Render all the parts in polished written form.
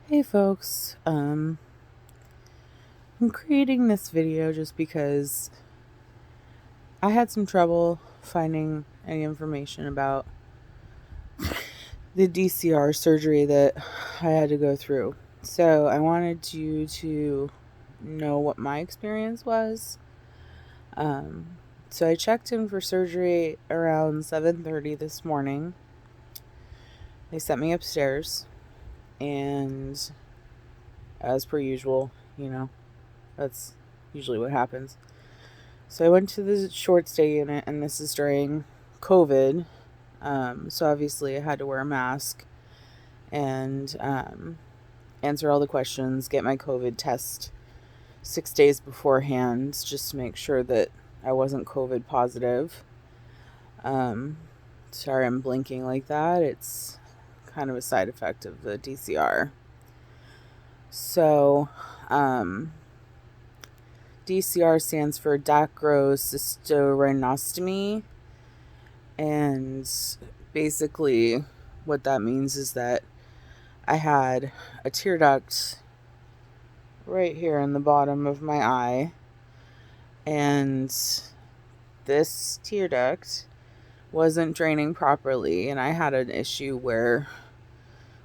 Hey folks, I'm creating this video just because I had some trouble finding any information about the DCR surgery that I had to go through. So I wanted you to know what my experience was. So I checked in for surgery around 7:30 this morning. They sent me upstairs, and as per usual, that's usually what happens. So I went to the short stay unit, and this is during COVID. So obviously I had to wear a mask and answer all the questions, get my COVID test 6 days beforehand just to make sure that I wasn't COVID positive. Sorry I'm blinking like that. It's kind of a side effect of the DCR. So, DCR stands for Dacryocystorhinostomy, and basically what that means is that I had a tear duct right here in the bottom of my eye, and this tear duct wasn't draining properly, and I had an issue where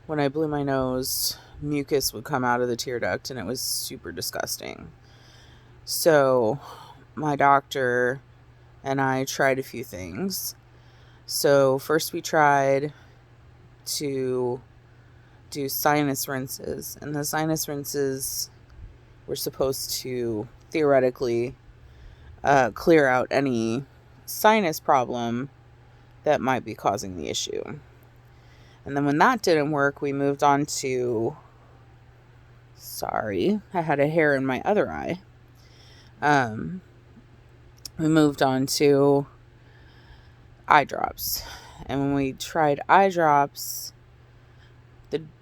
when I blew my nose, mucus would come out of the tear duct, and it was super disgusting. So my doctor and I tried a few things. So first we tried to do sinus rinses, and the sinus rinses were supposed to theoretically clear out any sinus problem that might be causing the issue. And then when that didn't work, we moved on to, I had a hair in my other eye. We moved on to eye drops. And when we tried eye drops,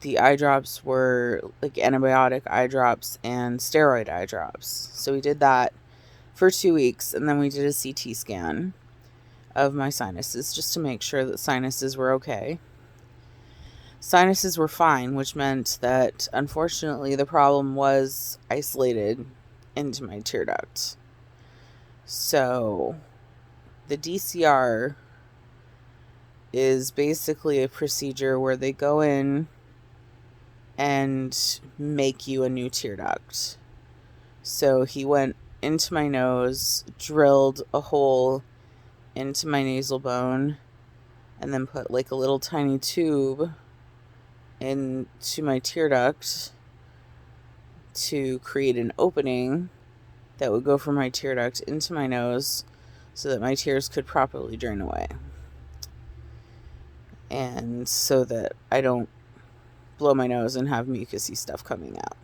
the eye drops were like antibiotic eye drops and steroid eye drops. So we did that for 2 weeks, and then we did a CT scan of my sinuses just to make sure that sinuses were okay. Sinuses were fine, which meant that unfortunately the problem was isolated into my tear duct. So the DCR is basically a procedure where they go in and make you a new tear duct. So he went into my nose, drilled a hole into my nasal bone, and then put like a little tiny tube into my tear duct to create an opening that would go from my tear duct into my nose so that my tears could properly drain away. And so that I don't blow my nose and have mucusy stuff coming out.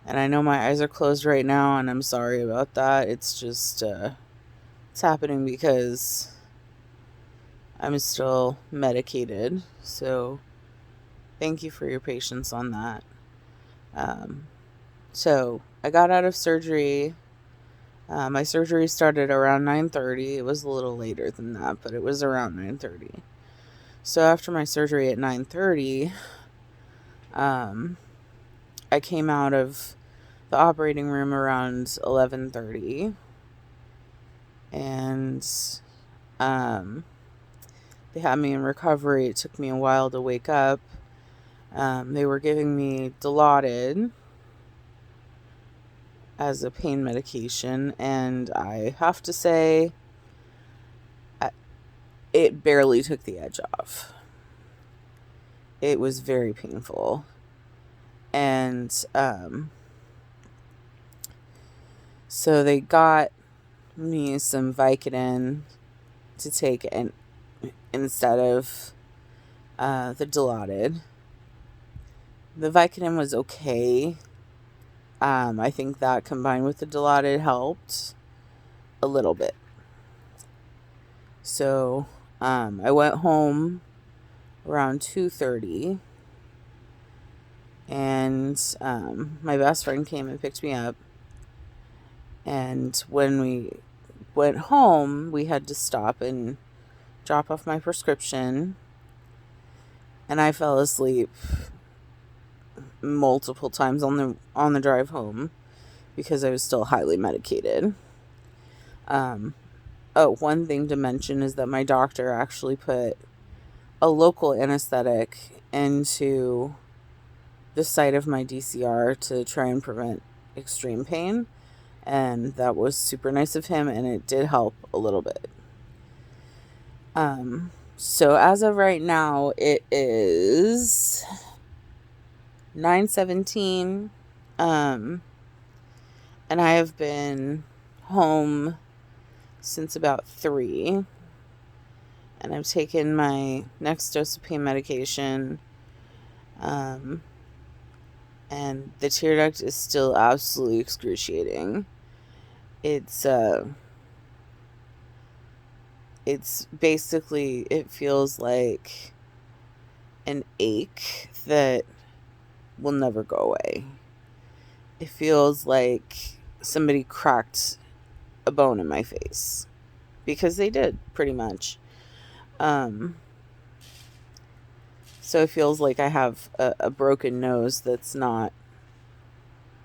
And I know my eyes are closed right now, and I'm sorry about that. It's just, it's happening because I'm still medicated. So thank you for your patience on that. So I got out of surgery. My surgery started around 9:30. It was a little later than that, but it was around 9:30. So after my surgery at 9:30, I came out of the operating room around 11:30, and they had me in recovery. It took me a while to wake up. They were giving me Dilaudid as a pain medication, and I have to say, it barely took the edge off. It was very painful. And so they got me some Vicodin to take instead of the Dilaudid. The Vicodin was okay. I think that combined with the Dilaudid helped a little bit. So I went home around 2:30, and my best friend came and picked me up. And when we went home, we had to stop and drop off my prescription, and I fell asleep multiple times on the drive home because I was still highly medicated. One thing to mention is that my doctor actually put a local anesthetic into the site of my DCR to try and prevent extreme pain, and that was super nice of him, and it did help a little bit. So as of right now, it is 9:17, and I have been home since about 3, and I've taken my next dose of pain medication, and the tear duct is still absolutely excruciating. It's basically, it feels like an ache that will never go away. It feels like somebody cracked a bone in my face, because they did, pretty much. So it feels like I have a broken nose that's not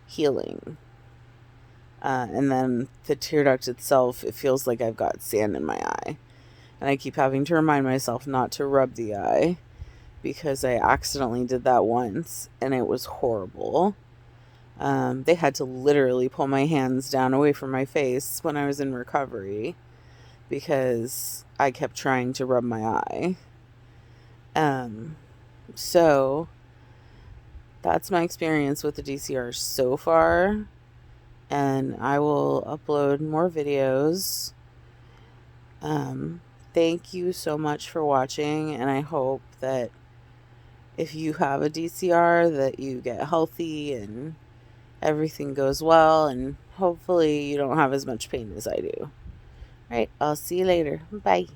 healing. And then the tear duct itself, it feels like I've got sand in my eye. And I keep having to remind myself not to rub the eye, because I accidentally did that once, and it was horrible. They had to literally pull my hands down away from my face when I was in recovery, because I kept trying to rub my eye. So that's my experience with the DCR so far, and I will upload more videos. Thank you so much for watching, and I hope that if you have a DCR, that you get healthy and everything goes well, and hopefully you don't have as much pain as I do. All right, I'll see you later. Bye.